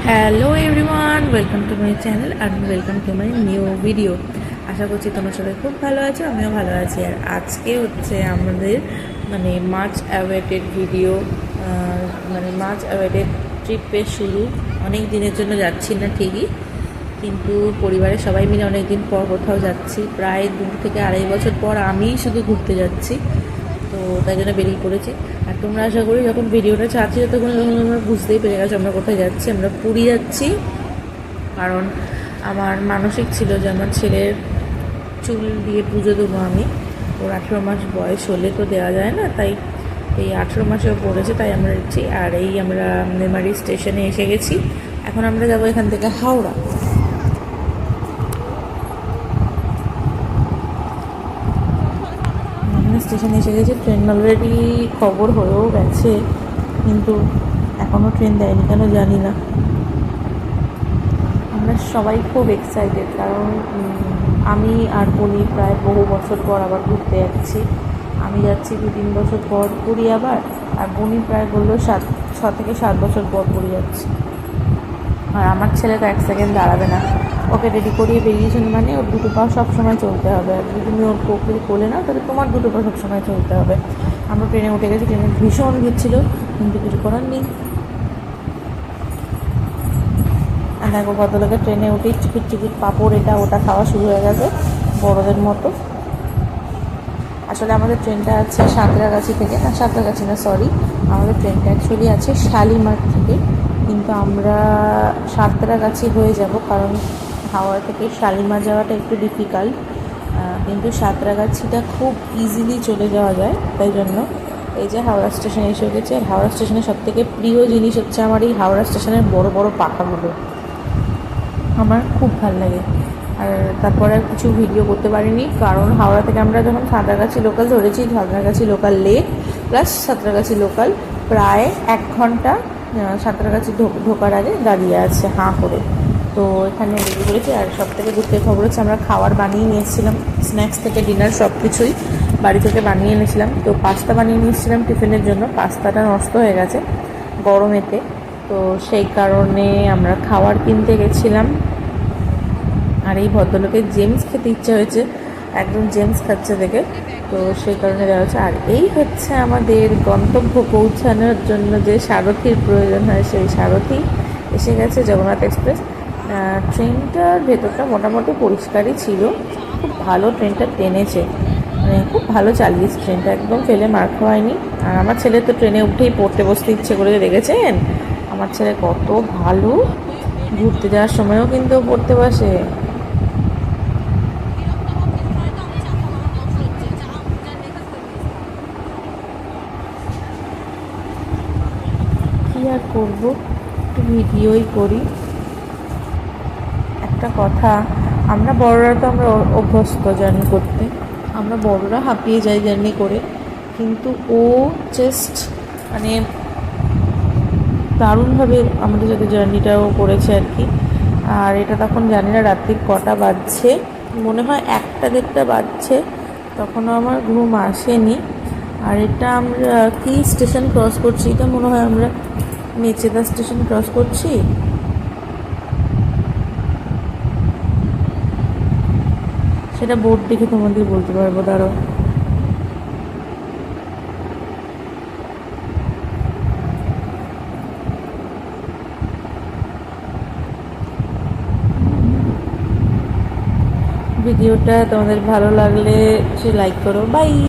Hello everyone, welcome to my channel and welcome to my new video. আশা করছি তোমরা সবাই খুব ভালো আছো, আমিও ভালো আছি। আর আজকে হচ্ছে আমাদের much awaited video, much awaited ট্রিপের শুরু। অনেক দিনের জন্য যাচ্ছি না ঠিকই, কিন্তু পরিবারের সবাই মিলে অনেক দিন পর কোথাও যাচ্ছি। প্রায় 2 থেকে 2.5 বছর পর আমিই শুধু ঘুরতে যাচ্ছি, তো তাই জন্য বেরিয়ে পড়েছি। আর তোমরা আশা করি যখন ভিডিওটা চাচ্ছি তখন তোমরা বুঝতেই পেরে গেছো আমরা কোথায় যাচ্ছি। আমরা পুরী যাচ্ছি, কারণ আমার মানসিক ছিল যে আমার ছেলের চুল দিয়ে পুজো দেবো আমি। ওর 18 মাস বয়স হলে তো দেওয়া যায় না, তাই এই 18 মাসেও পড়েছে, তাই আমরা যাচ্ছি। আর আমরা মেমারি স্টেশনে এসে গেছি। এখন আমরা যাবো এখান থেকে হাওড়া। স্টেশনে এসে গেছে। ট্রেন অলরেডি খবর হয়েও গেছে, কিন্তু এখনও ট্রেন দেয়নি কেন জানি না। আমরা সবাই খুব এক্সাইটেড, কারণ আমি আর বনি প্রায় বহু বছর পর আবার ঘুরতে যাচ্ছি। আমি যাচ্ছি 2-3 বছর পর পুরী আবার, আর বনি প্রায় বললো 6 থেকে 7 বছর পর পুরী যাচ্ছি। আর আমার ছেলে তো 1 সেকেন্ড দাঁড়াবে না। ওকে রেডি করিয়ে বেরিয়েছেন মানে ওর দুটো পা সবসময় চলতে হবে। আর যদি তুমি ওর কোকে কোলে নাও তাহলে তোমার দুটো পা সবসময় চলতে হবে। আমরা ট্রেনে উঠে গেছি। ট্রেনে ভীষণ ভিড় ছিল, কিন্তু কিছু করার নেই। আর দেখো ভদ্রলোকের ট্রেনে উঠেই চিকিট পাঁপড় এটা ওটা খাওয়া শুরু হয়ে গেছে বড়দের মতো। আসলে আমাদের ট্রেনটা আছে সাঁতরাগাছি থেকে, না সাঁতরাগাছি না সরি, আমাদের ট্রেনটা অ্যাকচুয়ালি আছে শালিমার থেকে, কিন্তু আমরা সাঁতরাগাছি হয়ে যাব, কারণ হাওড়া থেকে শালিমার যাওয়াটা একটু ডিফিকাল্ট, কিন্তু সাঁতরাগাছিটা খুব ইজিলি চলে যাওয়া যায়। তাই জন্য এই যে হাওড়া স্টেশনে এসে গেছে। হাওড়া স্টেশনের সবথেকে প্রিয় জিনিস হচ্ছে আমার এই হাওড়া স্টেশনের বড় বড় পাখাগুলো, আমার খুব ভালো লাগে। আর তারপরে আর কিছু ভিডিও করতে পারিনি, কারণ হাওড়া থেকে আমরা যখন সাঁতরাগাছি লোকাল ধরেছি, Santragachi local lake plus Santragachi local প্রায় 1 ঘন্টা সাঁতরাগাছি ঢোকার আগে দাঁড়িয়ে আছে হাঁ করে। তো এখানে বেরিয়ে পড়েছি। আর সব থেকে দুঃখের খবর হচ্ছে আমরা খাবার বানিয়ে নিয়েছিলাম, স্ন্যাক্স থেকে ডিনার সব কিছুই বাড়ি থেকে বানিয়ে এনেছিলাম। তো পাস্তা বানিয়ে নিয়েছিলাম টিফিনের জন্য, পাস্তাটা নষ্ট হয়ে গেছে গরমেতে, তো সেই কারণে আমরা খাবার কিনতে গেছিলাম। আর এই ভদ্রলোকের জেমস খেতে ইচ্ছে হয়েছে, একদম জেমস খাচ্ছে দেখে, তো সেই কারণে দেওয়া হচ্ছে। আর এই হচ্ছে আমাদের গন্তব্য পৌঁছানোর জন্য যে সারথির প্রয়োজন হয়, সেই সারথি এসে গেছে, জগন্নাথ এক্সপ্রেস। ট্রেনটার ভেতরটা মোটামুটি পরিষ্কারই ছিল, খুব ভালো ট্রেনটা টেনেছে, খুব ভালো চালিয়েছে ট্রেনটা, একদম ফেলে মার খাওয়ায়নি। আর আমার ছেলে তো ট্রেনে উঠেই পড়তে বসতে ইচ্ছে করে, দেখেছেন আমার ছেলে কত ভালো, ঘুরতে যাওয়ার সময়ও কিন্তু পড়তে বসে। কী আর করবো, একটু ভিডিওই করি। একটা কথা, আমরা বড়রা তো আমরা অভ্যস্ত জার্নি করতে, আমরা বড়রা হাঁপিয়ে যাই জার্নি করে, কিন্তু ও জাস্ট দারুণভাবে আমাদের সাথে জার্নিটাও করেছে আর কি। আর এটা তখন জানি না রাত্রি কটা বাজছে, মনে হয় 1টা-1.5টা বাজছে, তখনও আমার ঘুম আসেনি। আর এটা আমরা কি স্টেশন ক্রস করছি, এটা মনে হয় আমরা মেচেদা স্টেশন ক্রস করছি। সেটা বোর্ড দেখে তোমাদের বলতে পারবো, দাঁড়াও। ভিডিওটা তোমাদের ভালো লাগলে সে লাইক করো, বাই।